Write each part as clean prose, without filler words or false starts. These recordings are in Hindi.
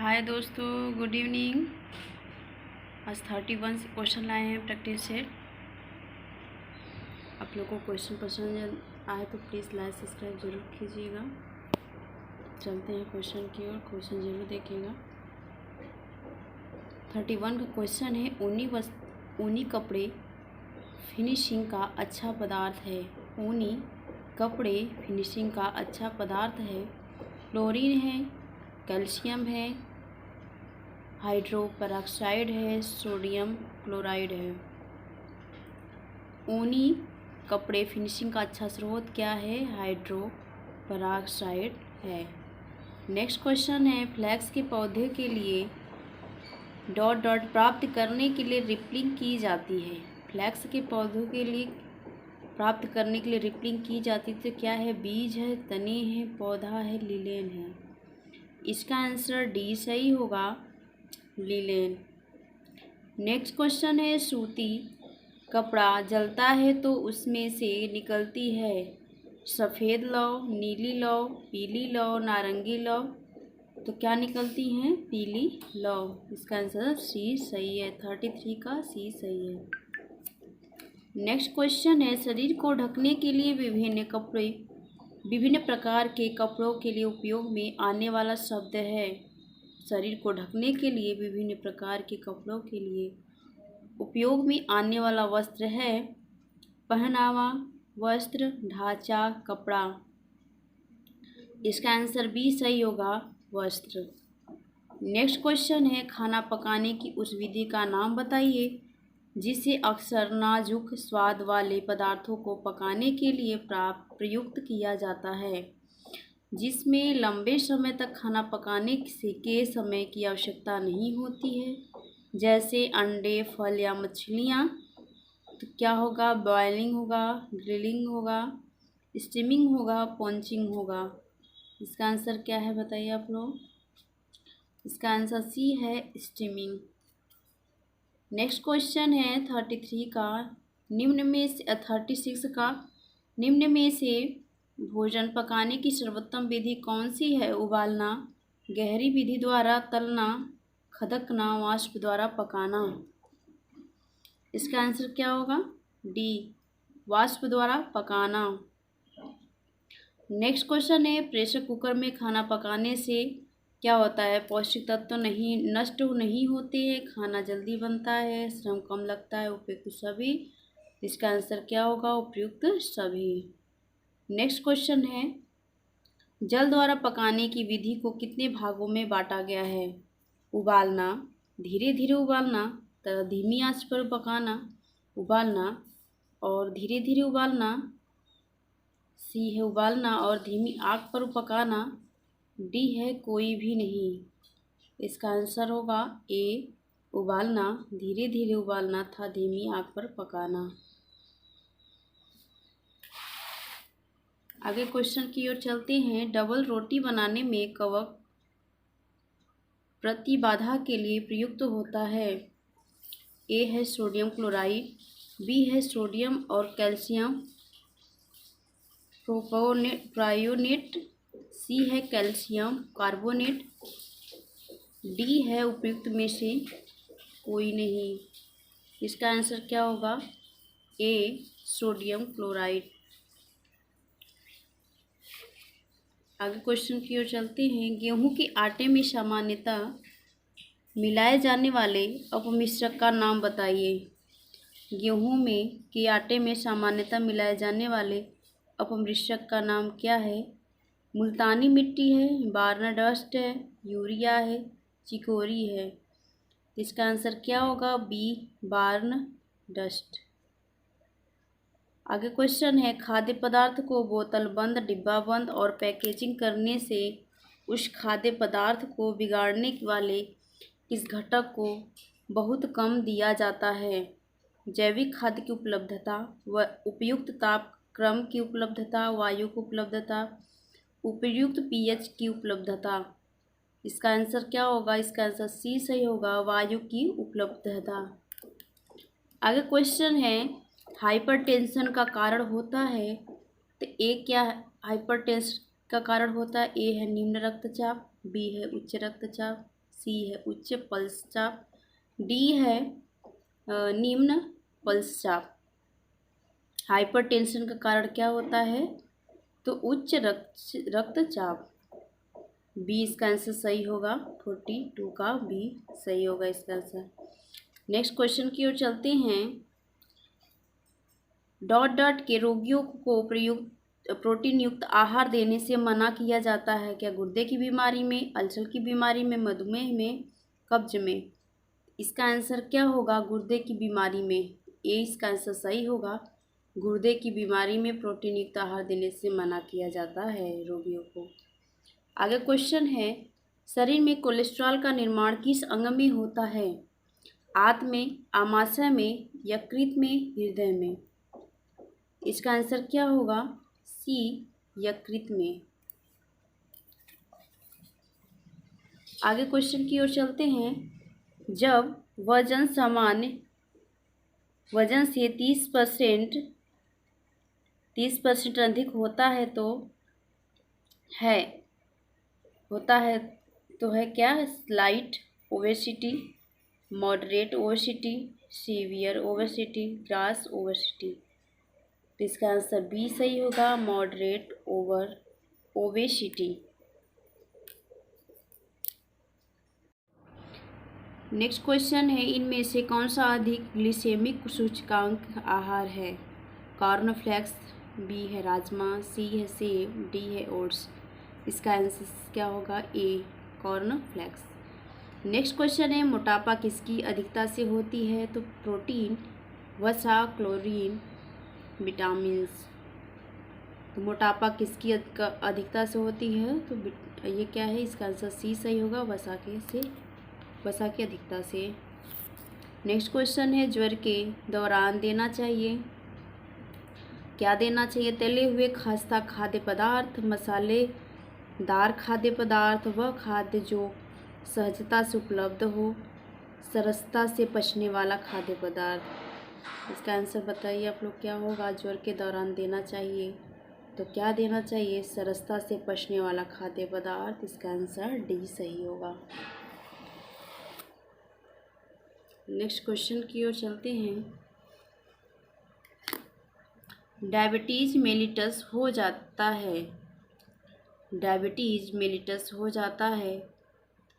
हाय दोस्तों, गुड इवनिंग। आज 31 क्वेश्चन लाए हैं प्रैक्टिस सेट। आप लोगों को क्वेश्चन पसंद आए तो प्लीज़ लाइक सब्सक्राइब जरूर कीजिएगा। चलते हैं क्वेश्चन की ओर, क्वेश्चन जरूर देखिएगा। 31 का क्वेश्चन है, ऊनी कपड़े फिनिशिंग का अच्छा पदार्थ है। ऊनी कपड़े फिनिशिंग का अच्छा पदार्थ है। क्लोरीन है, कैल्शियम है, हाइड्रो पेरोक्साइड है, सोडियम क्लोराइड है। ऊनी कपड़े फिनिशिंग का अच्छा स्रोत क्या है? हाइड्रो पेरोक्साइड है। नेक्स्ट क्वेश्चन है, फ्लैक्स के पौधे के लिए डॉट डॉट प्राप्त करने के लिए रिपलिंग की जाती है। फ्लैक्स के पौधों के लिए प्राप्त करने के लिए रिपलिंग की जाती है तो क्या है? बीज है, तने हैं, पौधा है, लीलेन है। इसका आंसर डी सही होगा, लीलेन। नेक्स्ट क्वेश्चन है, सूती कपड़ा जलता है तो उसमें से निकलती है सफ़ेद लौ, नीली लौ, पीली लौ, नारंगी लौ। तो क्या निकलती हैं? पीली लौ। इसका आंसर सी सही है, 33 का सी सही है। नेक्स्ट क्वेश्चन है, शरीर को ढकने के लिए विभिन्न प्रकार के कपड़ों के लिए उपयोग में आने वाला शब्द है। शरीर को ढकने के लिए विभिन्न प्रकार के कपड़ों के लिए उपयोग में आने वाला वस्त्र है पहनावा, वस्त्र, ढांचा, कपड़ा। इसका आंसर बी सही होगा, वस्त्र। नेक्स्ट क्वेश्चन है, खाना पकाने की उस विधि का नाम बताइए जिसे अक्सर नाजुक स्वाद वाले पदार्थों को पकाने के लिए प्रयुक्त किया जाता है, जिसमें लंबे समय तक खाना पकाने के समय की आवश्यकता नहीं होती है, जैसे अंडे, फल या मछलियाँ। तो क्या होगा? बॉयलिंग होगा, ग्रिलिंग होगा, स्टीमिंग होगा, पॉन्चिंग होगा। इसका आंसर क्या है बताइए आप लोग? इसका आंसर सी है, स्टीमिंग। नेक्स्ट क्वेश्चन है 36 का, निम्न में से भोजन पकाने की सर्वोत्तम विधि कौन सी है? उबालना, गहरी विधि द्वारा तलना, खदकना, वाष्प द्वारा पकाना। इसका आंसर क्या होगा? डी, वाष्प द्वारा पकाना। नेक्स्ट क्वेश्चन है, प्रेशर कुकर में खाना पकाने से क्या होता है? पौष्टिक तत्व नष्ट नहीं होते हैं, खाना जल्दी बनता है, श्रम कम लगता है, उपयुक्त सभी। इसका आंसर क्या होगा? उपयुक्त सभी। नेक्स्ट क्वेश्चन है, जल द्वारा पकाने की विधि को कितने भागों में बांटा गया है? उबालना, धीरे धीरे उबालना, धीमी आंच पर पकाना, उबालना और धीरे धीरे उबालना। सी है उबालना और धीमी आग पर पकाना। डी है कोई भी नहीं। इसका आंसर होगा ए, उबालना, धीरे धीरे उबालना था धीमी आग पर पकाना। आगे क्वेश्चन की ओर चलते हैं, डबल रोटी बनाने में कवक प्रतिबाधा के लिए प्रयुक्त होता है। ए है सोडियम क्लोराइड, बी है सोडियम और कैल्शियम ट्रायोनेट, सी है कैल्शियम कार्बोनेट, डी है उपयुक्त में से कोई नहीं। इसका आंसर क्या होगा? ए, सोडियम क्लोराइड। आगे क्वेश्चन की ओर चलते हैं, गेहूं के आटे में सामान्यतः मिलाए जाने वाले अपमिश्रक का नाम बताइए। गेहूं के आटे में सामान्यतः मिलाए जाने वाले अपमिश्रक का नाम क्या है? मुल्तानी मिट्टी है, बार्न डस्ट है, यूरिया है, चिकोरी है। इसका आंसर क्या होगा? बी, बार्न डस्ट। आगे क्वेश्चन है, खाद्य पदार्थ को बोतल बंद, डिब्बा बंद और पैकेजिंग करने से उस खाद्य पदार्थ को बिगाड़ने वाले किस घटक को बहुत कम दिया जाता है? जैविक खाद्य की उपलब्धता, व उपयुक्त तापक्रम की उपलब्धता, वायु की उपलब्धता, उपयुक्त पीएच की उपलब्धता। इसका आंसर क्या होगा? इसका आंसर सी सही होगा, वायु की उपलब्धता। आगे क्वेश्चन है, हाइपरटेंशन का कारण होता है तो ए क्या हाइपरटेंशन का कारण होता है? ए है निम्न रक्तचाप, बी है उच्च रक्तचाप, सी है उच्च पल्सचाप, डी है निम्न पल्सचाप। हाइपरटेंशन का कारण क्या होता है? तो उच्च रक्तचाप। बी इसका आंसर सही होगा, 42 का बी सही होगा इसका आंसर। नेक्स्ट क्वेश्चन की ओर चलते हैं। डॉट डॉट के रोगियों को प्रयुक्त प्रोटीन युक्त आहार देने से मना किया जाता है क्या? गुर्दे की बीमारी में, अल्सर की बीमारी में, मधुमेह में, कब्ज में। इसका आंसर क्या होगा? गुर्दे की बीमारी में। ए इसका आंसर सही होगा। गुर्दे की बीमारी में प्रोटीन युक्त आहार देने से मना किया जाता है रोगियों को। आगे क्वेश्चन है, शरीर में कोलेस्ट्रॉल का निर्माण किस अंग में होता है? आंत में, आमाशय में, यकृत में, हृदय में। इसका आंसर क्या होगा? सी यकृत में। आगे क्वेश्चन की ओर चलते हैं। जब वजन सामान्य वजन से 30% अधिक होता है तो है क्या? Slight obesity, moderate obesity, severe obesity, grass obesity. तो इसका आंसर बी सही होगा, मॉडरेट ओबेसिटी। नेक्स्ट क्वेश्चन है, इनमें से कौन सा अधिक ग्लिसेमिक सूचकांक आहार है? कॉर्नफ्लेक्स, बी है राजमा, सी है सेब, डी है ओट्स। इसका आंसर क्या होगा? ए कॉर्नफ्लेक्स। नेक्स्ट क्वेश्चन है, मोटापा किसकी अधिकता से होती है? तो प्रोटीन, वसा, क्लोरीन, विटामिन्स। तो मोटापा किसकी अधिकता से होती है? तो ये क्या है? इसका आंसर सी सही होगा, वसा की अधिकता से। नेक्स्ट क्वेश्चन है, ज्वर के दौरान देना चाहिए क्या देना चाहिए? तले हुए खस्ता खाद्य पदार्थ, मसालेदार खाद्य पदार्थ, वह खाद्य जो सहजता से उपलब्ध हो, सरसता से पचने वाला खाद्य पदार्थ। इसका आंसर बताइए आप लोग क्या होगा? ज्वर के दौरान देना चाहिए तो क्या देना चाहिए? सरसता से पचने वाला खाद्य पदार्थ। इसका आंसर डी सही होगा। नेक्स्ट क्वेश्चन की ओर चलते हैं। डायबिटीज मेलिटस हो जाता है। डायबिटीज मेलिटस हो जाता है।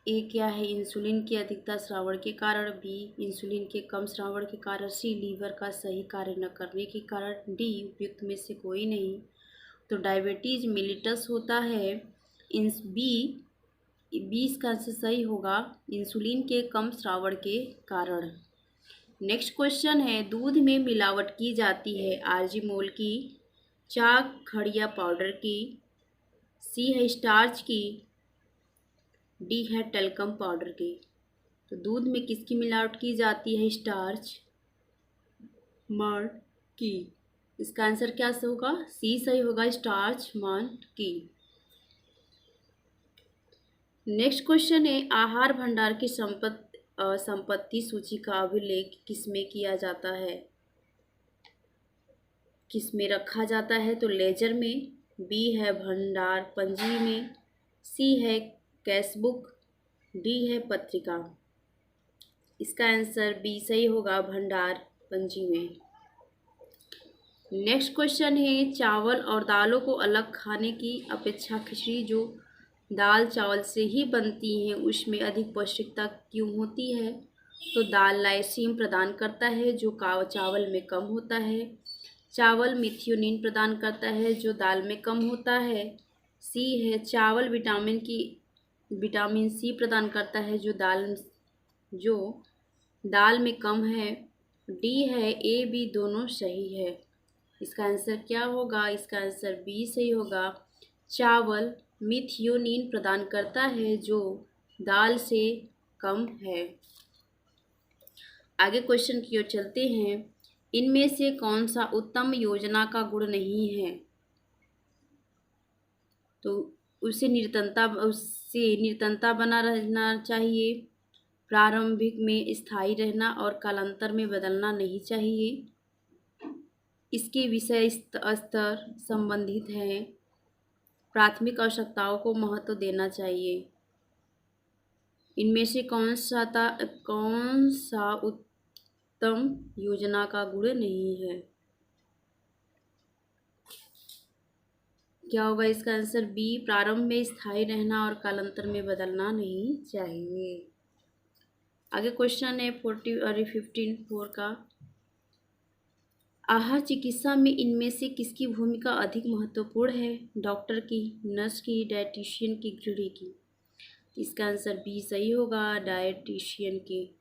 ए क्या है? इंसुलिन की अधिकता श्रावण के कारण, बी इंसुलिन के कम श्रावण के कारण, सी लीवर का सही कार्य न करने के कारण, डी उपयुक्त में से कोई नहीं। तो डायबिटीज मेलिटस होता है बी इसका आंसर सही होगा, इंसुलिन के कम श्रावण के कारण। नेक्स्ट क्वेश्चन है, दूध में मिलावट की जाती है आर्जिमोल की, चाक खड़िया पाउडर की, सी है स्टार्च की, डी है टेल्कम पाउडर की। तो दूध में किसकी मिलावट की जाती है? स्टार्च माल्ट की। इसका आंसर क्या होगा? सी सही होगा, स्टार्च माल्ट की। नेक्स्ट क्वेश्चन है, आहार भंडार की संपत्ति सूची का अभिलेख किसमें किया जाता है? किसमें रखा जाता है? तो लेजर में, बी है भंडार पंजी में, सी है कैशबुक, डी है पत्रिका। इसका आंसर बी सही होगा, भंडार पंजी में। नेक्स्ट क्वेश्चन है, चावल और दालों को अलग खाने की अपेक्षा खिचड़ी जो दाल चावल से ही बनती हैं उसमें अधिक पौष्टिकता क्यों होती है? तो दाल लाइसिन प्रदान करता है जो चावल में कम होता है। चावल मिथियोनिन प्रदान करता है जो दाल में कम होता है। सी है चावल विटामिन सी प्रदान करता है जो दाल में कम है। डी है ए बी दोनों सही है। इसका आंसर क्या होगा? इसका आंसर बी सही होगा, चावल मिथियोनिन प्रदान करता है जो दाल से कम है। आगे क्वेश्चन की ओर चलते हैं, इनमें से कौन सा उत्तम योजना का गुण नहीं है? तो उससे निरंतरता बना रहना चाहिए, प्रारंभिक में स्थायी रहना और कालांतर में बदलना नहीं चाहिए, इसके विषय स्तर संबंधित हैं, प्राथमिक आवश्यकताओं को महत्व देना चाहिए। इनमें से कौन सा उत्तम योजना का गुण नहीं है? क्या होगा इसका आंसर? बी, प्रारंभ में स्थायी रहना और कालांतर में बदलना नहीं चाहिए। आगे क्वेश्चन है 15 का। आहार चिकित्सा में इनमें से किसकी भूमिका अधिक महत्वपूर्ण है? डॉक्टर की, नर्स की, डायटीशियन की, गृहिणी की? इसका आंसर बी सही होगा, डायटीशियन की।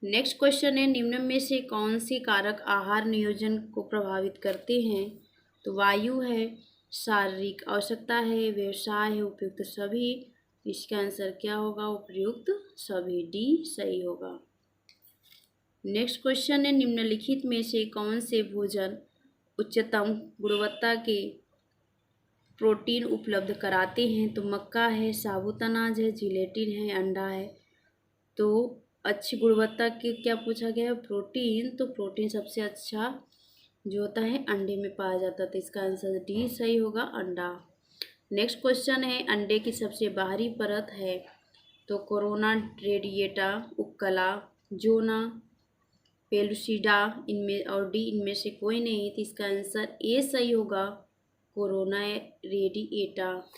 नेक्स्ट क्वेश्चन है निम्न में से कौन से कारक आहार नियोजन को प्रभावित करते हैं? तो वायु है, शारीरिक आवश्यकता है, व्यवसाय है, उपयुक्त सभी। इसका आंसर क्या होगा? उपयुक्त सभी, डी सही होगा। नेक्स्ट क्वेश्चन है निम्नलिखित में से कौन से भोजन उच्चतम गुणवत्ता के प्रोटीन उपलब्ध कराते हैं? तो मक्का है, साबुत अनाज है, जिलेटिन है, अंडा है। तो अच्छी गुणवत्ता के क्या पूछा गया है? प्रोटीन। तो प्रोटीन सबसे अच्छा जो होता है अंडे में पाया जाता है, तो इसका आंसर डी सही होगा, अंडा। नेक्स्ट क्वेश्चन है अंडे की सबसे बाहरी परत है? तो कोरोना, रेडिएटा, उपकला, जोना, पेलुसिडा, इनमें और डी इनमें से कोई नहीं, तो इसका आंसर ए सही होगा, कोरोना रेडिएटा।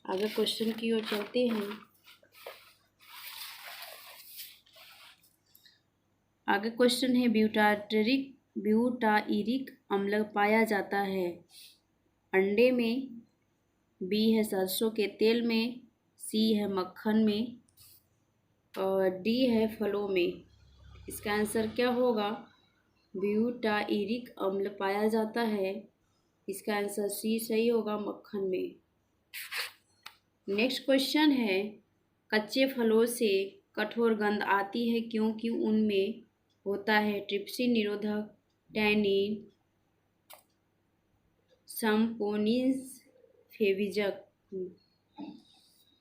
आगे क्वेश्चन की ओर चलते हैं। आगे क्वेश्चन है ब्यूटाइरिक अम्ल पाया जाता है अंडे में, बी है सरसों के तेल में, सी है मक्खन में, और डी है फलों में। इसका आंसर क्या होगा? ब्यूटाइरिक अम्ल पाया जाता है, इसका आंसर सी सही होगा, मक्खन में। नेक्स्ट क्वेश्चन है कच्चे फलों से कठोर गंध आती है क्योंकि उनमें होता है ट्रिप्सिन निरोधक, टैनिन, सम्पोनिन्स, फेविजक।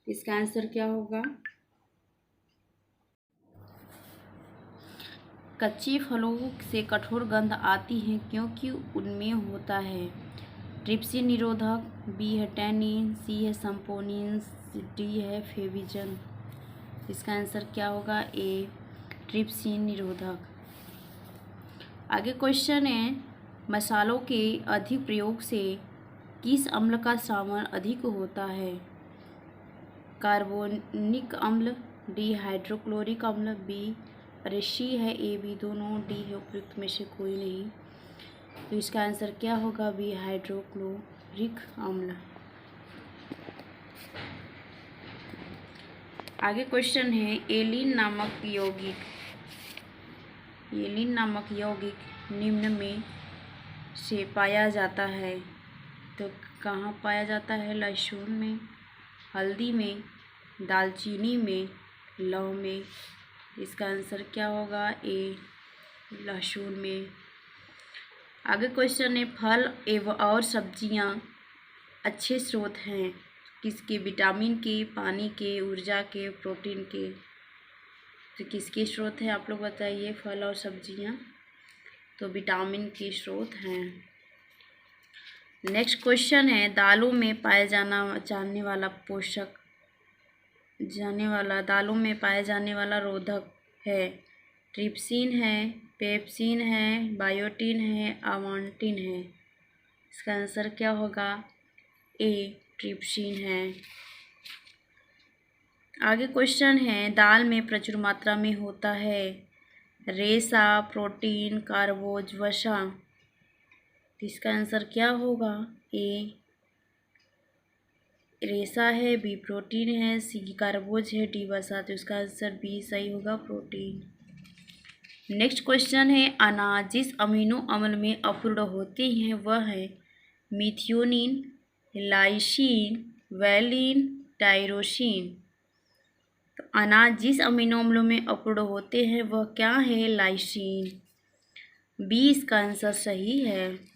इसका आंसर क्या होगा? कच्चे फलों से कठोर गंध आती है क्योंकि उनमें होता है ट्रिप्सिन निरोधक, बी है टैनिन, सी है सम्पोनिन्स, डी है फेविजन। इसका आंसर क्या होगा? ए, ट्रिप्सिन निरोधक। आगे क्वेश्चन है मसालों के अधिक प्रयोग से किस अम्ल का श्रवण अधिक होता है? कार्बोनिक अम्ल, डी हाइड्रोक्लोरिक अम्ल, बी, अरे सी है, ए बी दोनों, डी है उपयुक्त में से कोई नहीं। तो इसका आंसर क्या होगा? बी, हाइड्रोक्लोरिक अम्ल। आगे क्वेश्चन है एलिन नामक यौगिक निम्न में से पाया जाता है? तो कहाँ पाया जाता है? लहसुन में, हल्दी में, दालचीनी में, लौंग में। इसका आंसर क्या होगा? ए, लहसुन में। आगे क्वेश्चन है फल एवं और सब्जियां अच्छे स्रोत हैं किसके? विटामिन के, पानी के, ऊर्जा के, प्रोटीन के? तो किसके स्रोत हैं आप लोग बताइए? फल और सब्जियां तो विटामिन के स्रोत हैं। नेक्स्ट क्वेश्चन है दालों में पाया जाने वाला रोधक है? ट्रिप्सिन है, पेप्सिन है, बायोटिन है, अमांटिन है? इसका आंसर क्या होगा? ए, ट्रिप्सिन है। आगे क्वेश्चन है दाल में प्रचुर मात्रा में होता है रेशा, प्रोटीन, कार्बोज, वसा? इसका आंसर क्या होगा? ए, रेशा है, बी प्रोटीन है, सी कार्बोज है, डी वसा? तो इसका आंसर बी सही होगा, प्रोटीन। नेक्स्ट क्वेश्चन है अनाज जिस अमीनो अम्ल में अपूर्ण होते हैं वह है मिथियोनिन, लाइसिन, वैलिन, टायरोसिन। तो अनाज जिस अमीनो अम्लों में अपूर्ण होते हैं वह क्या है? लाइसिन, बी इसका आंसर सही है।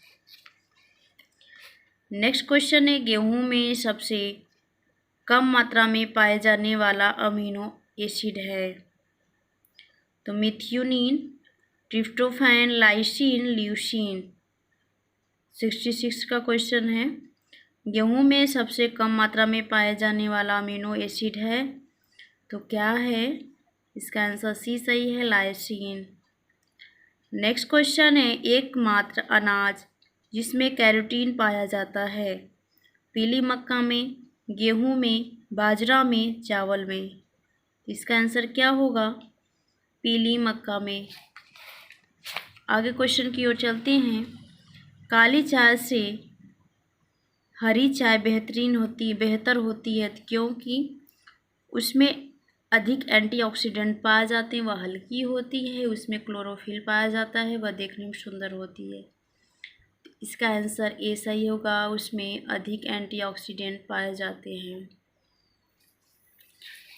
नेक्स्ट क्वेश्चन है गेहूं में सबसे कम मात्रा में पाए जाने वाला अमीनो एसिड है? तो मिथियोनिन, ट्रिप्टोफैन, लाइसिन, ल्यूसीन। 66 का क्वेश्चन है गेहूं में सबसे कम मात्रा में पाए जाने वाला अमीनो एसिड है, तो क्या है? इसका आंसर सी सही है, लाइसिन। नेक्स्ट क्वेश्चन है, एकमात्र अनाज जिसमें कैरोटीन पाया जाता है, पीली मक्का में, गेहूं में, बाजरा में, चावल में। इसका आंसर क्या होगा? पीली मक्का में। आगे क्वेश्चन की ओर चलते हैं। काली चाय से हरी चाय बेहतर होती है क्योंकि उसमें अधिक एंटीऑक्सीडेंट पाए जाते हैं, वह हल्की होती है, उसमें क्लोरोफिल पाया जाता है, वह देखने में सुंदर होती है। इसका आंसर ए सही होगा, उसमें अधिक एंटीऑक्सीडेंट पाए जाते हैं।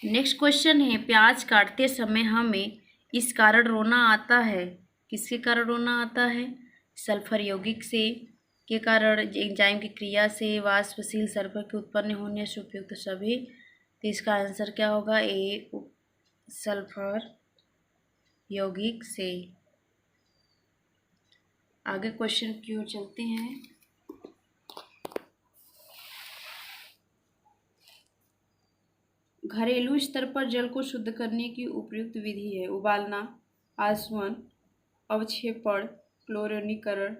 नेक्स्ट क्वेश्चन है, प्याज काटते समय हमें इस कारण रोना आता है, किसके कारण रोना आता है? सल्फर यौगिक से के कारण, एंजाइम की क्रिया से, वाष्पशील सल्फर के उत्पन्न होने से, उपयुक्त सभी। तो इसका आंसर क्या होगा? ए सल्फर यौगिक से। आगे क्वेश्चन की ओर चलते हैं। घरेलू स्तर पर जल को शुद्ध करने की उपयुक्त विधि है, उबालना, आसवन, अवक्षेपण, क्लोरीनीकरण।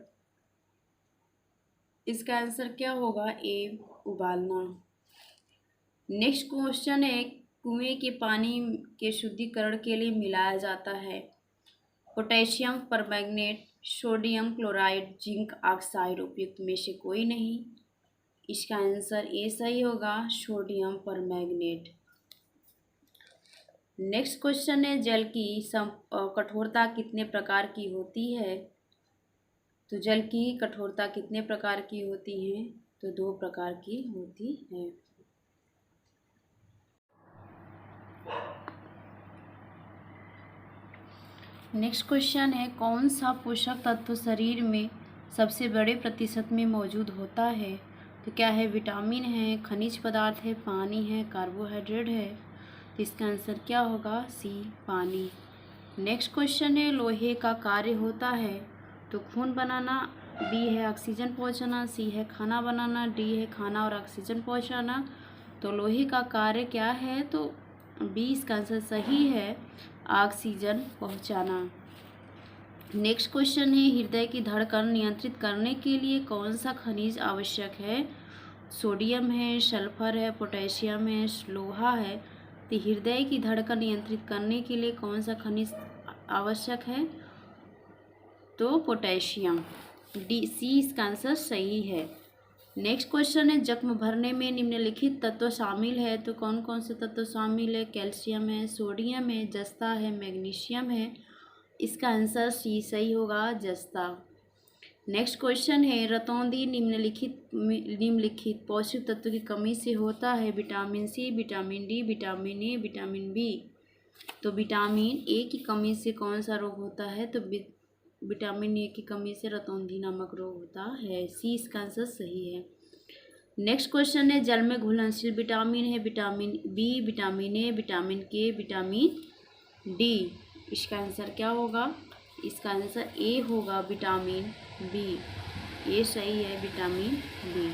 इसका आंसर क्या होगा? ए उबालना। नेक्स्ट क्वेश्चन है, कुएं के पानी के शुद्धिकरण के लिए मिलाया जाता है potassium permanganate, sodium chloride, zinc oxide. उपयुक्त में से कोई नहीं। इसका आंसर ए सही होगा, सोडियम परमैंगनेट। नेक्स्ट क्वेश्चन है, जल की कठोरता कितने प्रकार की होती है? तो जल की कठोरता कितने प्रकार की होती है? तो 2 प्रकार की होती है। नेक्स्ट क्वेश्चन है, कौन सा पोषक तत्व शरीर में सबसे बड़े प्रतिशत में मौजूद होता है? तो क्या है? विटामिन है, खनिज पदार्थ है, पानी है, कार्बोहाइड्रेट है। तो इसका आंसर क्या होगा? सी पानी। नेक्स्ट क्वेश्चन है, लोहे का कार्य होता है, तो खून बनाना, बी है ऑक्सीजन पहुंचाना, सी है खाना बनाना, डी है खाना और ऑक्सीजन पहुंचाना। तो लोहे का कार्य क्या है? तो बी इसका आंसर सही है, ऑक्सीजन पहुंचाना। नेक्स्ट क्वेश्चन है, हृदय की धड़कन नियंत्रित करने के लिए कौन सा खनिज आवश्यक है? सोडियम है, सल्फर है, पोटेशियम है, लोहा है। तो हृदय की धड़कन नियंत्रित करने के लिए कौन सा खनिज आवश्यक है? तो पोटेशियम, डी सी इसका आंसर सही है। नेक्स्ट क्वेश्चन है, जख्म भरने में निम्नलिखित तत्व शामिल है, तो कौन कौन से तत्व शामिल है? कैल्शियम है, सोडियम है, जस्ता है, मैग्नीशियम है। इसका आंसर सी सही होगा, जस्ता। नेक्स्ट क्वेश्चन है, रतौंधी निम्नलिखित पोषक तत्व की कमी से होता है? Vitamin C, vitamin D, vitamin A, vitamin B. तो विटामिन ए की कमी से कौन सा रोग होता है? तो विटामिन ए की कमी से रतौंधी नामक रोग होता है। सी इसका आंसर सही है। नेक्स्ट क्वेश्चन है, जल में घुलनशील विटामिन है? Vitamin B, vitamin A, vitamin K, vitamin D. इसका आंसर क्या होगा? इसका आंसर ए होगा, विटामिन बी। ये सही है, विटामिन बी।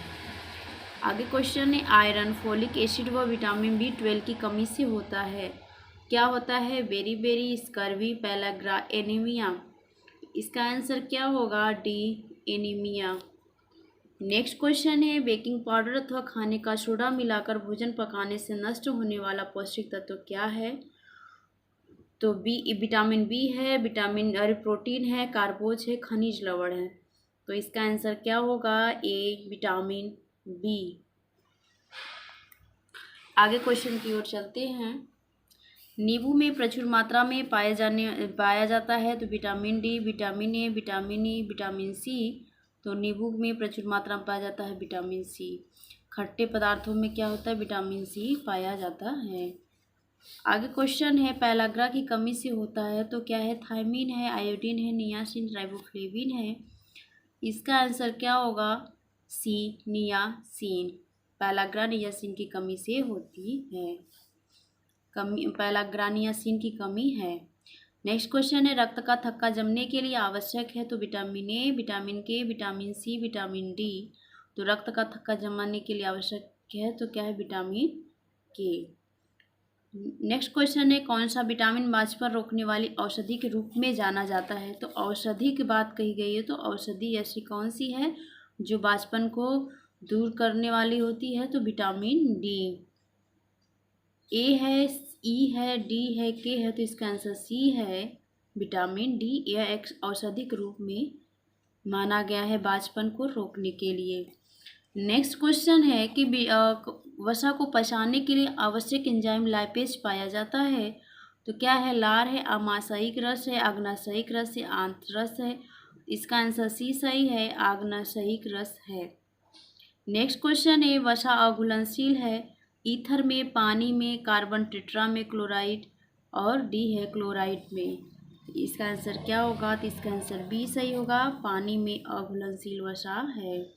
आगे क्वेश्चन है, आयरन, फोलिक एसिड व विटामिन B12 की कमी से होता है, क्या होता है? Beri scurvy, pellagra, anaemia. इसका आंसर क्या होगा? D anaemia. नेक्स्ट क्वेश्चन है, बेकिंग पाउडर अथवा खाने का सोडा मिलाकर भोजन पकाने से नष्ट होने वाला पौष्टिक तत्व क्या है? तो विटामिन बी है, प्रोटीन है, कार्बोज है, खनिज लवण है। तो इसका आंसर क्या होगा? A vitamin B. आगे क्वेश्चन की ओर चलते हैं। नींबू में प्रचुर मात्रा में पाया जाता है, तो vitamin D, vitamin A, vitamin E, vitamin C. तो नींबू में प्रचुर मात्रा में पाया जाता है विटामिन सी। खट्टे पदार्थों में क्या होता है? विटामिन सी पाया जाता है। आगे क्वेश्चन है, पैलाग्रा की कमी से होता है, तो क्या है? थायमीन है, आयोडीन है, नियासिन, राइबोफ्लेविन है। इसका आंसर क्या होगा? सी नियासिन। पैलाग्रा नियासिन की कमी से होती है, पैलाग्रा नियासिन की कमी है। नेक्स्ट क्वेश्चन है, रक्त का थक्का जमने के लिए आवश्यक है, तो vitamin A, vitamin K, vitamin C, vitamin D. तो रक्त का थक्का जमाने के लिए आवश्यक है, तो क्या है, विटामिन के। नेक्स्ट क्वेश्चन है, कौन सा विटामिन वाष्पन रोकने वाली औषधि के रूप में जाना जाता है। तो औषधि की बात कही गई है, तो औषधि ऐसी कौन सी है जो वाष्पन को दूर करने वाली होती है। तो विटामिन डी। ए है, ई है, डी है, के है, तो इसका आंसर सी है, विटामिन डी। यह एक औषधि के रूप में माना गया है वाष्पन को रोकने के लिए। नेक्स्ट क्वेश्चन है कि वसा को पचाने के लिए आवश्यक एंजाइम लाइपेज पाया जाता है। तो क्या है, लार है, आमाशयिक रस है, आग्नाशयिक रस है, आंतरस है। इसका आंसर सी सही है, आग्नाशयिक रस है। नेक्स्ट क्वेश्चन है, वसा अघुलनशील है ईथर में, पानी में, कार्बन टेट्रा में, क्लोराइड और डी है क्लोराइड में। इसका आंसर क्या होगा, तो इसका आंसर बी सही होगा, पानी में अघुलनशील वसा है।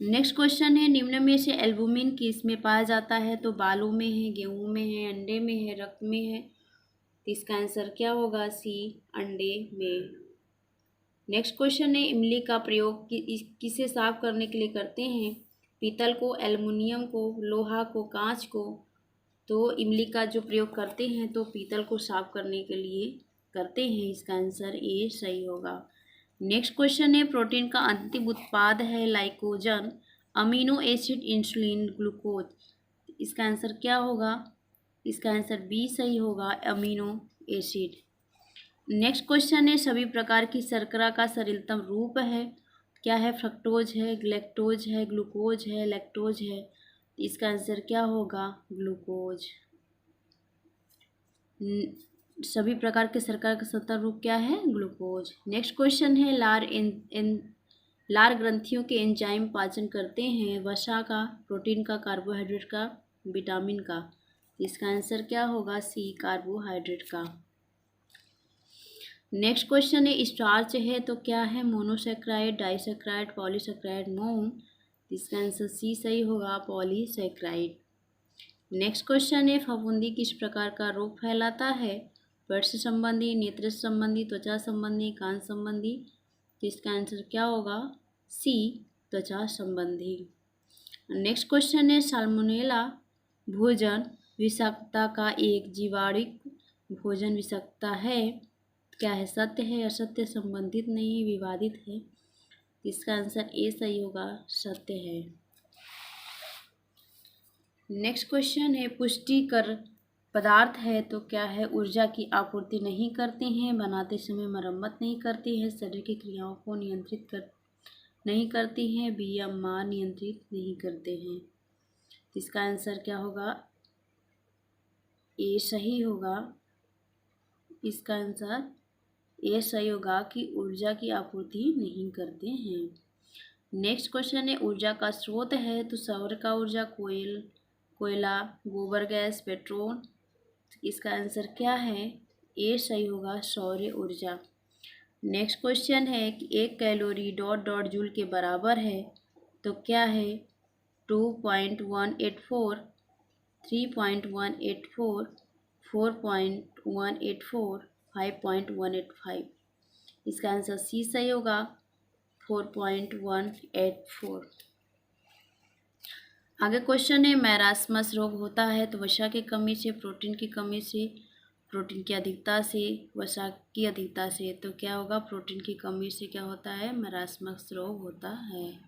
नेक्स्ट क्वेश्चन है, निम्न में से एल्बुमिन किस में पाया जाता है। तो बालू में है, गेहूं में है, अंडे में है, रक्त में है। तो इसका आंसर क्या होगा, सी, अंडे में। नेक्स्ट क्वेश्चन है, इमली का प्रयोग किसे साफ करने के लिए करते हैं। पीतल को, एल्युमिनियम को, लोहा को, कांच को। तो इमली का जो प्रयोग करते हैं तो पीतल को साफ करने के लिए करते हैं। इसका आंसर ए सही होगा। नेक्स्ट क्वेश्चन है, प्रोटीन का अंतिम उत्पाद है लाइकोजन, अमीनो एसिड, इंसुलिन, ग्लूकोज। इसका आंसर क्या होगा, इसका आंसर बी सही होगा, अमीनो एसिड। नेक्स्ट क्वेश्चन है, सभी प्रकार की शर्करा का सरलतम रूप है। क्या है, फ्रक्टोज है, ग्लैक्टोज है, ग्लूकोज है, लैक्टोज है। इसका आंसर क्या होगा, ग्लूकोज। सभी प्रकार के शर्करा का सरलतम रूप क्या है, ग्लूकोज। नेक्स्ट क्वेश्चन है, लार ग्रंथियों के एंजाइम पाचन करते हैं वसा का, प्रोटीन का, कार्बोहाइड्रेट का, विटामिन का। इसका आंसर क्या होगा, सी, कार्बोहाइड्रेट का। नेक्स्ट क्वेश्चन है, स्टार्च है तो क्या है, मोनोसेक्राइड, डाइसेक्राइड, पॉलीसेक्राइड, मोम। इसका आंसर सी सही होगा, पॉलीसेक्राइड। नेक्स्ट क्वेश्चन है, फफूंदी किस प्रकार का रोग फैलाता है। पेट से संबंधी, नेत्र से संबंधी, त्वचा संबंधी, कान संबंधी। तो इसका आंसर क्या होगा, सी, त्वचा संबंधी। नेक्स्ट क्वेश्चन है, साल्मोनेला भोजन विषाक्तता का एक जीवाणु भोजन विषाक्तता है। क्या है, सत्य है, असत्य, संबंधित नहीं, विवादित है। इसका आंसर ए सही होगा, सत्य है। नेक्स्ट क्वेश्चन है, पुष्टिकर पदार्थ है तो क्या है, ऊर्जा की आपूर्ति नहीं करते हैं, बनाते समय मरम्मत नहीं करते हैं, शरीर की क्रियाओं को नियंत्रित नहीं करती हैं, बीएमआर नियंत्रित नहीं करते हैं। इसका आंसर क्या होगा, ए सही होगा। इसका आंसर ए सही होगा कि ऊर्जा की आपूर्ति नहीं करते हैं। नेक्स्ट क्वेश्चन है, ऊर्जा का स्रोत है तो सौर का ऊर्जा, कोयला, गोबर गैस, पेट्रोल। इसका आंसर क्या है, ए सही होगा, सौर ऊर्जा। नेक्स्ट क्वेश्चन है कि एक कैलोरी डॉट डॉट जूल के बराबर है तो क्या है, 2.184, 3.184, 4.184, 5.185। इसका आंसर सी सही होगा, 4.184। आगे क्वेश्चन है, मैरास्मस रोग होता है तो वसा की कमी से, प्रोटीन की कमी से, प्रोटीन की अधिकता से, वसा की अधिकता से। तो क्या होगा, प्रोटीन की कमी से क्या होता है, मैरास्मस रोग होता है।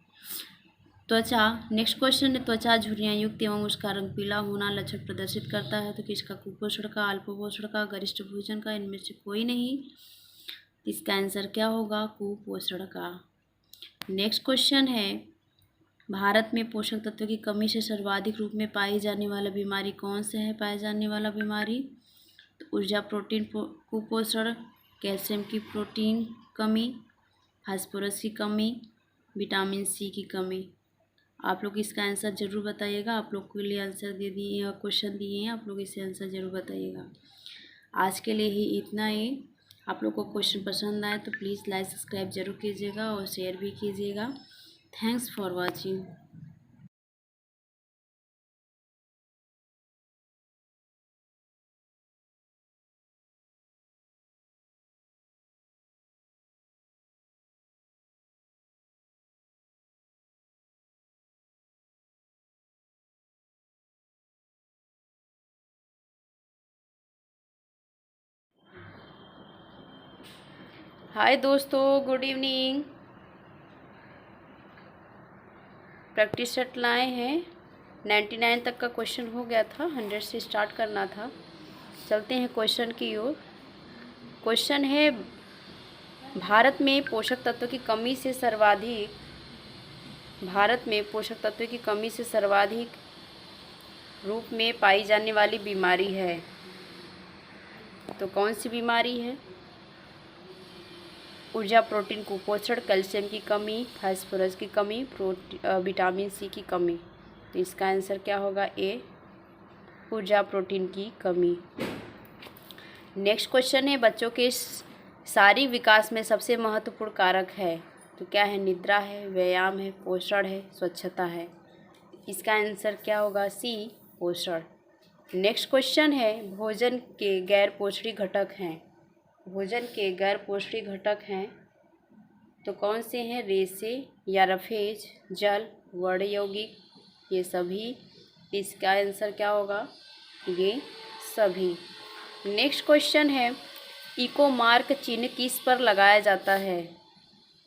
त्वचा। नेक्स्ट क्वेश्चन है, त्वचा झुर्रियाँ युक्त एवं उसका रंग पीला होना लक्षण प्रदर्शित करता है तो किसका, कुपोषण का, अल्पपोषण का, गरिष्ठ भोजन का, इनमें से कोई नहीं। इसका आंसर क्या होगा, कुपोषण का। नेक्स्ट क्वेश्चन है, भारत में पोषक तत्व की कमी से सर्वाधिक रूप में पाई जाने वाला बीमारी कौन सा है, पाया जाने वाला बीमारी। तो ऊर्जा प्रोटीन कुपोषण, कैल्शियम की प्रोटीन कमी, फास्फोरस की कमी, विटामिन सी की कमी। आप लोग इसका आंसर ज़रूर बताइएगा। आप लोग के लिए आंसर दे दिए, क्वेश्चन दिए हैं, आप लोग इसे आंसर ज़रूर बताइएगा। आज के लिए ही इतना ही। आप लोग को क्वेश्चन पसंद आए तो प्लीज़ लाइक सब्सक्राइब जरूर कीजिएगा और शेयर भी कीजिएगा। Thanks for watching. हाय दोस्तों, गुड इवनिंग। प्रैक्टिस सेट लाए हैं। 99 तक का क्वेश्चन हो गया था, 100 से स्टार्ट करना था। चलते हैं क्वेश्चन की ओर। क्वेश्चन है, भारत में पोषक तत्व की कमी से सर्वाधिक रूप में पाई जाने वाली बीमारी है। तो कौन सी बीमारी है? ऊर्जा, प्रोटीन कुपोषण, कैल्शियम की कमी, फास्फोरस की कमी, विटामिन सी की कमी। तो इसका आंसर क्या होगा? ए, ऊर्जा प्रोटीन की कमी। नेक्स्ट क्वेश्चन है, बच्चों के शारीरिक विकास में सबसे महत्वपूर्ण कारक है। तो क्या है? निद्रा है, व्यायाम है, पोषण है, स्वच्छता है। इसका आंसर क्या होगा? सी, पोषण। नेक्स्ट क्वेश्चन है, भोजन के गैर पोषणी घटक हैं। तो कौन से हैं? रेशे या रफेज, जल, वर्ण यौगिक, ये सभी। इसका आंसर क्या होगा? ये सभी। नेक्स्ट क्वेश्चन है, इको मार्क चिन्ह किस पर लगाया जाता है?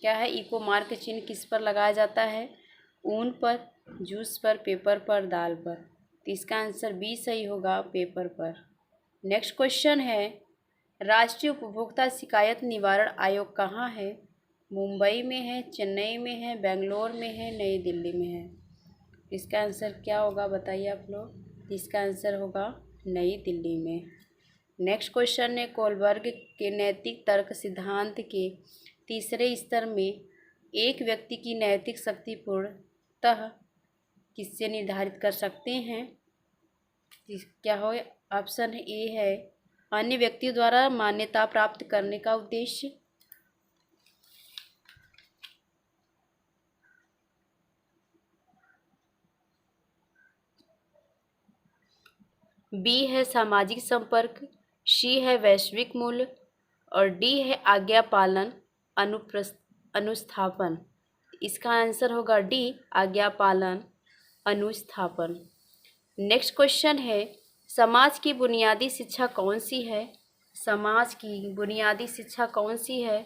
क्या है? इको मार्क चिन्ह किस पर लगाया जाता है? ऊन पर, जूस पर, पेपर पर, दाल पर। तो इसका आंसर बी सही होगा, पेपर पर। नेक्स्ट क्वेश्चन है, राष्ट्रीय उपभोक्ता शिकायत निवारण आयोग कहाँ है? मुंबई में है, चेन्नई में है, बेंगलोर में है, नई दिल्ली में है। इसका आंसर क्या होगा? बताइए आप लोग। इसका आंसर होगा नई दिल्ली में। नेक्स्ट क्वेश्चन है, कोलबर्ग के नैतिक तर्क सिद्धांत के तीसरे स्तर में एक व्यक्ति की नैतिक शक्ति पूर्णतः किससे निर्धारित कर सकते हैं? क्या हो? ऑप्शन ए है, अन्य व्यक्तियों द्वारा मान्यता प्राप्त करने का उद्देश्य। बी है सामाजिक संपर्क, सी है वैश्विक मूल्य और डी है आज्ञा पालन अनुस्थापन। इसका आंसर होगा डी, आज्ञा पालन अनुस्थापन। नेक्स्ट क्वेश्चन है, समाज की बुनियादी शिक्षा कौन सी है? समाज की बुनियादी शिक्षा कौन सी है?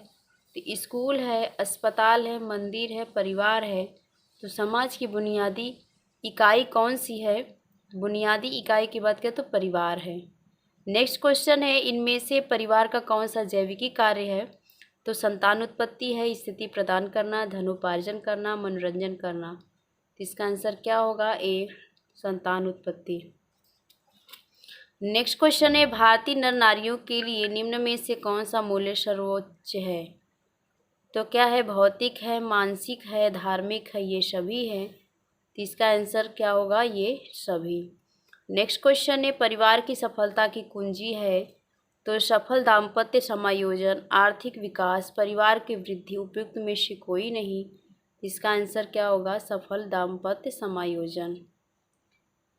तो स्कूल है, अस्पताल है, मंदिर है, परिवार है। तो समाज की बुनियादी इकाई कौन सी है? बुनियादी इकाई की बात करें तो परिवार है। नेक्स्ट क्वेश्चन है, इनमें से परिवार का कौन सा जैविकी कार्य है? तो संतान उत्पत्ति है, स्थिति प्रदान करना, धनोपार्जन करना, मनोरंजन करना। इसका आंसर क्या होगा? ए, संतान उत्पत्ति। नेक्स्ट क्वेश्चन है, भारतीय नर नारियों के लिए निम्न में से कौन सा मूल्य सर्वोच्च है? तो क्या है? भौतिक है, मानसिक है, धार्मिक है, ये सभी है। तो इसका आंसर क्या होगा? ये सभी। नेक्स्ट क्वेश्चन है, परिवार की सफलता की कुंजी है। तो सफल दाम्पत्य समायोजन, आर्थिक विकास, परिवार की वृद्धि, उपयुक्त में से कोई नहीं। इसका आंसर क्या होगा? सफल दाम्पत्य समायोजन।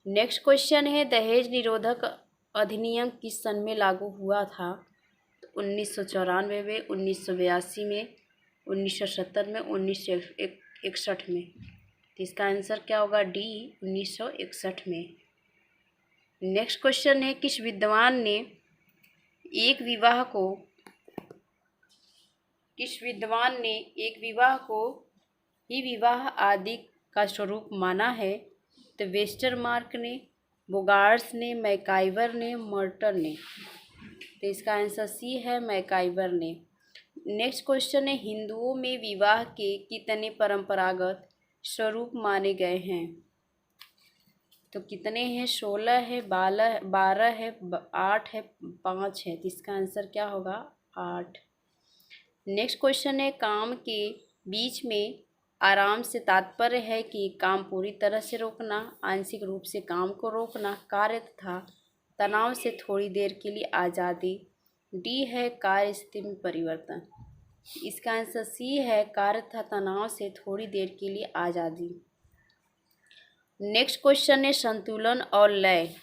नेक्स्ट क्वेश्चन है, दहेज निरोधक अधिनियम किस सन में लागू हुआ था? तो 1994 में, 1982 में, 1970 में, 1961 में। तो इसका आंसर क्या होगा? डी, 1961 में। नेक्स्ट क्वेश्चन है, किस विद्वान ने एक विवाह को ही विवाह आदि का स्वरूप माना है? तो वेस्टरमार्क ने, बोगार्ट्स ने, मैकाइवर ने, मर्टर ने। तो इसका आंसर सी है, मैकाइवर ने। नेक्स्ट क्वेश्चन है, हिंदुओं में विवाह के कितने परंपरागत स्वरूप माने गए हैं? तो कितने हैं? 16 है, 12 है, 8 है, 5 है। तो इसका आंसर क्या होगा? 8। नेक्स्ट क्वेश्चन है, काम के बीच में आराम से तात्पर्य है कि काम पूरी तरह से रोकना, आंशिक रूप से काम को रोकना, कार्य तथा तनाव से थोड़ी देर के लिए आज़ादी। डी है कार्य स्थिति में परिवर्तन। इसका आंसर सी है, कार्य तथा तनाव से थोड़ी देर के लिए आज़ादी। नेक्स्ट क्वेश्चन है, संतुलन और लय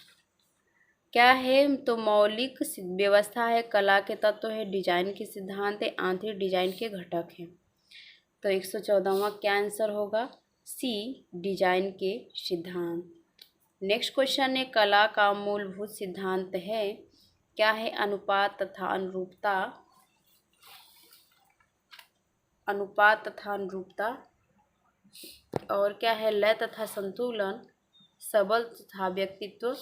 क्या है? तो मौलिक व्यवस्था है, कला के तत्व है, डिजाइन के सिद्धांत है, आंतरिक डिजाइन के घटक हैं। तो 114वां क्या आंसर होगा? सी, डिजाइन के सिद्धांत। नेक्स्ट क्वेश्चन है, कला का मूलभूत सिद्धांत है। क्या है? अनुपात तथा अनुरूपता। अनुपात तथा अनुरूपता, और क्या है लय तथा संतुलन, सबल तथा व्यक्तित्व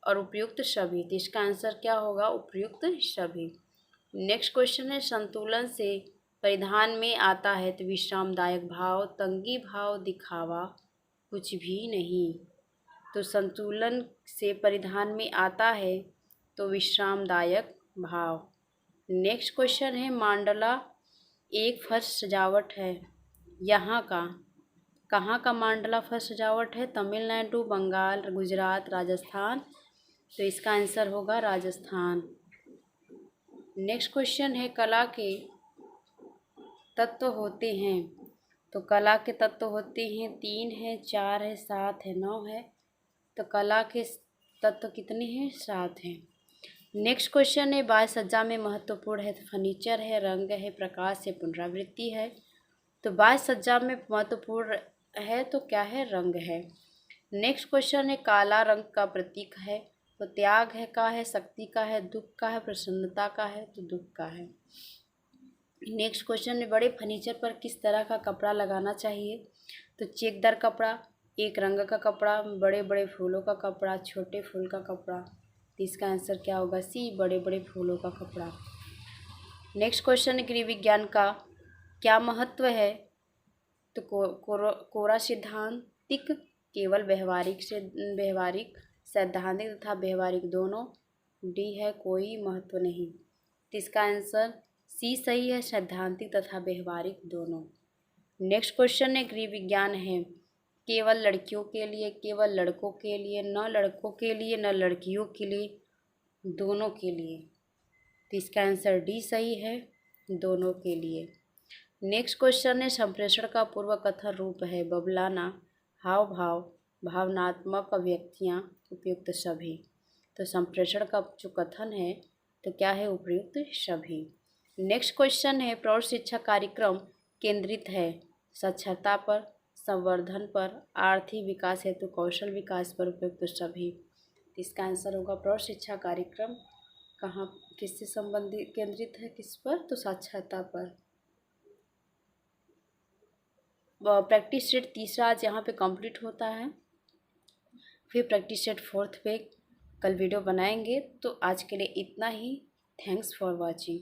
और उपयुक्त सभी। तो इसका आंसर क्या होगा? उपयुक्त सभी। नेक्स्ट क्वेश्चन है संतुलन से परिधान में आता है तो विश्रामदायक भाव, तंगी भाव, दिखावा, कुछ भी नहीं। तो संतुलन से परिधान में आता है तो विश्रामदायक भाव। नेक्स्ट क्वेश्चन है मांडला एक फर्श सजावट है, यहाँ का कहाँ का मांडला फर्श सजावट है? तमिलनाडु, बंगाल, गुजरात, राजस्थान। तो इसका आंसर होगा राजस्थान। नेक्स्ट क्वेश्चन है कला के तत्व होते हैं, तो कला के तत्व होते हैं 3 है, 4 है, 7 है, 9 है। तो कला के तत्व कितने हैं? 7 हैं। नेक्स्ट क्वेश्चन है बाह्य सज्जा में महत्वपूर्ण है तो फर्नीचर है, रंग है, प्रकाश है, पुनरावृत्ति है। तो बाह्य सज्जा में महत्वपूर्ण है तो क्या है? रंग है। नेक्स्ट क्वेश्चन है काला रंग का प्रतीक है तो त्याग है का है, शक्ति का है, दुख का है, प्रसन्नता का है, तो दुख का है। नेक्स्ट क्वेश्चन है बड़े फर्नीचर पर किस तरह का कपड़ा लगाना चाहिए? तो चेकदार कपड़ा, एक रंग का कपड़ा, बड़े बड़े फूलों का कपड़ा, छोटे फूल का कपड़ा। तो इसका आंसर क्या होगा? सी, बड़े बड़े फूलों का कपड़ा। नेक्स्ट क्वेश्चन है गृह विज्ञान का क्या महत्व है? तो कोरा सिद्धांतिक, केवल व्यवहारिक सैद्धांतिक तथा व्यवहारिक दोनों। डी है कोई महत्व नहीं। तो इसका आंसर सी सही है, सैद्धांतिक तथा व्यवहारिक दोनों। नेक्स्ट क्वेश्चन है गृह विज्ञान है केवल लड़कियों के लिए, केवल लड़कों के लिए, न लड़कों के लिए न लड़कियों के लिए, दोनों के लिए। तो इसका आंसर डी सही है, दोनों के लिए। नेक्स्ट क्वेश्चन है संप्रेषण का पूर्व कथन रूप है बबलाना, हाव भाव, भावनात्मक अभिव्यक्तियाँ, उपयुक्त सभी। तो संप्रेषण का जो कथन है तो क्या है? उपयुक्त सभी। नेक्स्ट क्वेश्चन है प्रौढ़ शिक्षा कार्यक्रम केंद्रित है साक्षरता पर, संवर्धन पर, आर्थिक विकास हेतु कौशल विकास पर, उपयुक्त सभी। तो इसका आंसर होगा प्रौढ़ शिक्षा कार्यक्रम कहाँ किससे संबंधित केंद्रित है? किस पर? तो साक्षरता पर। प्रैक्टिस सेट तीसरा आज यहाँ पे कंप्लीट होता है, फिर प्रैक्टिस सेट 4th पे कल वीडियो बनाएंगे। तो आज के लिए इतना ही। Thanks for watching.